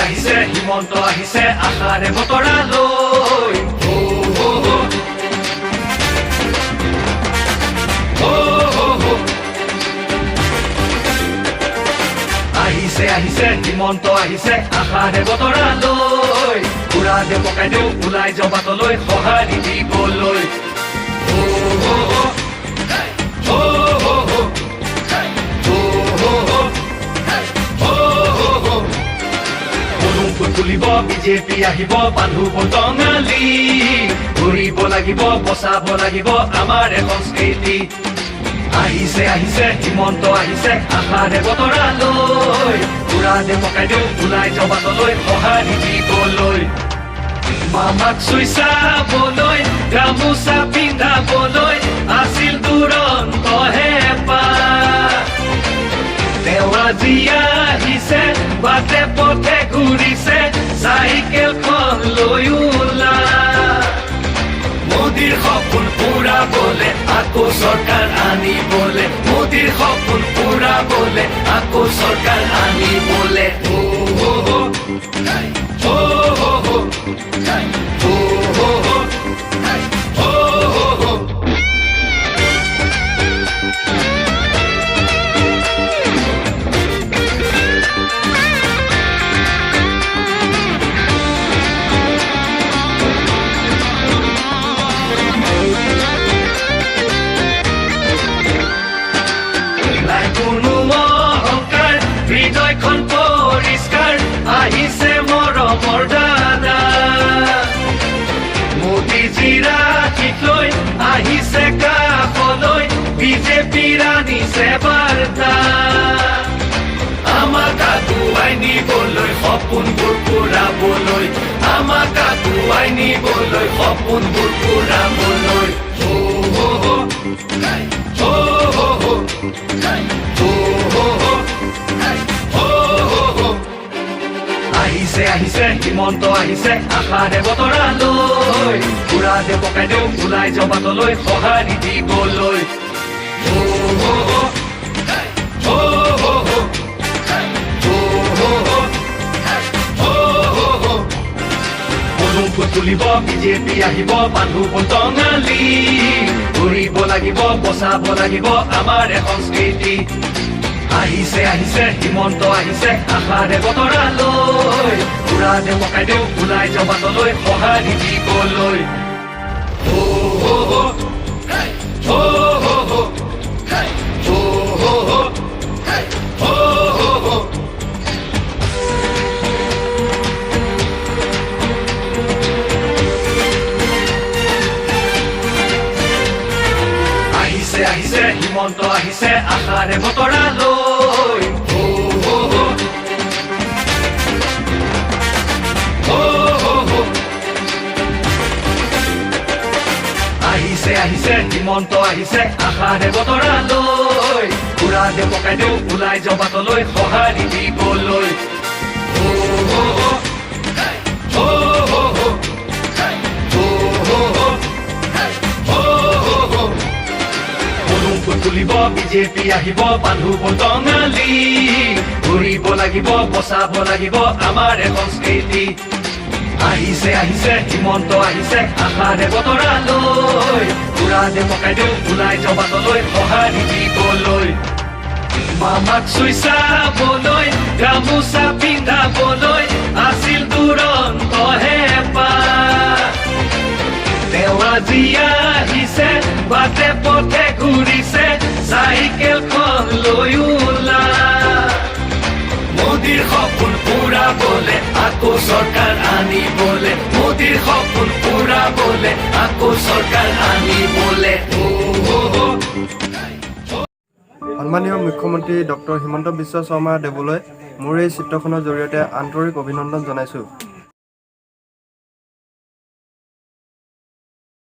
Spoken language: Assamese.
আহিছে হিমন্ত আহিছে আশাৰে বতৰা লৈ আহিছে হিমন্ত আহিছে আশাৰে বতৰা লৈ পুৰা দে পকাই দিওঁ ওলাই যাওঁ বাটলৈ সঁহাৰি দিবলৈ তুলিব বিজেপি আহিব বান্ধু বটঙালী ঘূৰিব লাগিব বচাব লাগিব আমাৰ সংস্কৃতি আহিছে হিমন্ত আহিছে আশাৰে বতৰা লৈ পুৰা দে পকাই দিওঁ ওলাই যাওঁ বাটলৈ সঁহাৰি দিবলৈ মামাক চুই চাবলৈ গামোচা পিন্ধাবলৈ আছিল দুৰন্ত হেঁপাহ তেওঁ আজি আহিছে বাটে পথে ঘূৰিছে চাইকেলখন লৈ ওলা মোদীৰ সপোন পুৰাবলে আকৌ চৰকাৰ আনিবলে মোদীৰ সপোন পুৰাবলে আকৌ চৰকাৰ আনিবলে আহিছে মৰমৰ দাদা মোদীজীৰ আশীষ লৈ আহিছে কাষলৈ বিজেপিৰ আনিছে বাৰ্তা আমাক আগুৱাই নিবলৈ সপোনবোৰ পুৰাবলৈ আমাক আগুৱাই নিবলৈ সপোনবোৰ পুৰাবলৈ আহিছে হিমন্ত আহিছে আশাৰে বতৰা লৈ পুৰা দে পকাই দিওঁ ওলাই যাওঁ বাটলৈ সঁহাৰি দিবলৈ তুলিব বিজেপি আহিব বান্ধু বটঙালী ঘূৰিব লাগিব বচাব লাগিব আমাৰ সংস্কৃতি আহিছে হিমন্ত আহিছে আশাৰে বতৰা লৈ পুৰা দে পকাই দিওঁ ওলাই যাওঁ বাটলৈ সঁহাৰি দিবলৈ আহিছে হিমন্ত আহিছে আশাৰে বতৰা লৈ আহিছে হিমন্ত আহিছে আশাৰে বতৰা লৈ পুৰা দে পকাই দিওঁ ওলাই যাওঁ বাটলৈ সঁহাৰি দিবলৈ তুলিব বিজেপি আহিব বান্ধু বটঙালী ঘূৰিব লাগিব বচাব লাগিব আমাৰ সংস্কৃতি আহিছে হিমন্ত আহিছে আশাৰে বতৰা লৈ পুৰা দে পকাই দিওঁ ওলাই যাওঁ বাটলৈ সঁহাৰি দিবলৈ মামাক চুই চাবলৈ গামোচা পিন্ধাবলৈ আছিল দুৰন্ত হেঁপাহ তেওঁ আজি আহিছে বাটে পথে ঘূৰিছে চাইকেলখন লৈ ওলা মোদীৰ সপোন পুৰাবলে আকৌ চৰকাৰ আনিবলে মোদীৰ সপোন পুৰাবলে আকৌ চৰকাৰ আনিবলে সন্মানীয় মুখ্যমন্ত্ৰী ডক্টৰ হিমন্ত বিশ্ব শৰ্মা দেৱলৈ মোৰ এই চিত্ৰখনৰ জৰিয়তে আন্তৰিক অভিনন্দন জনাইছোঁ।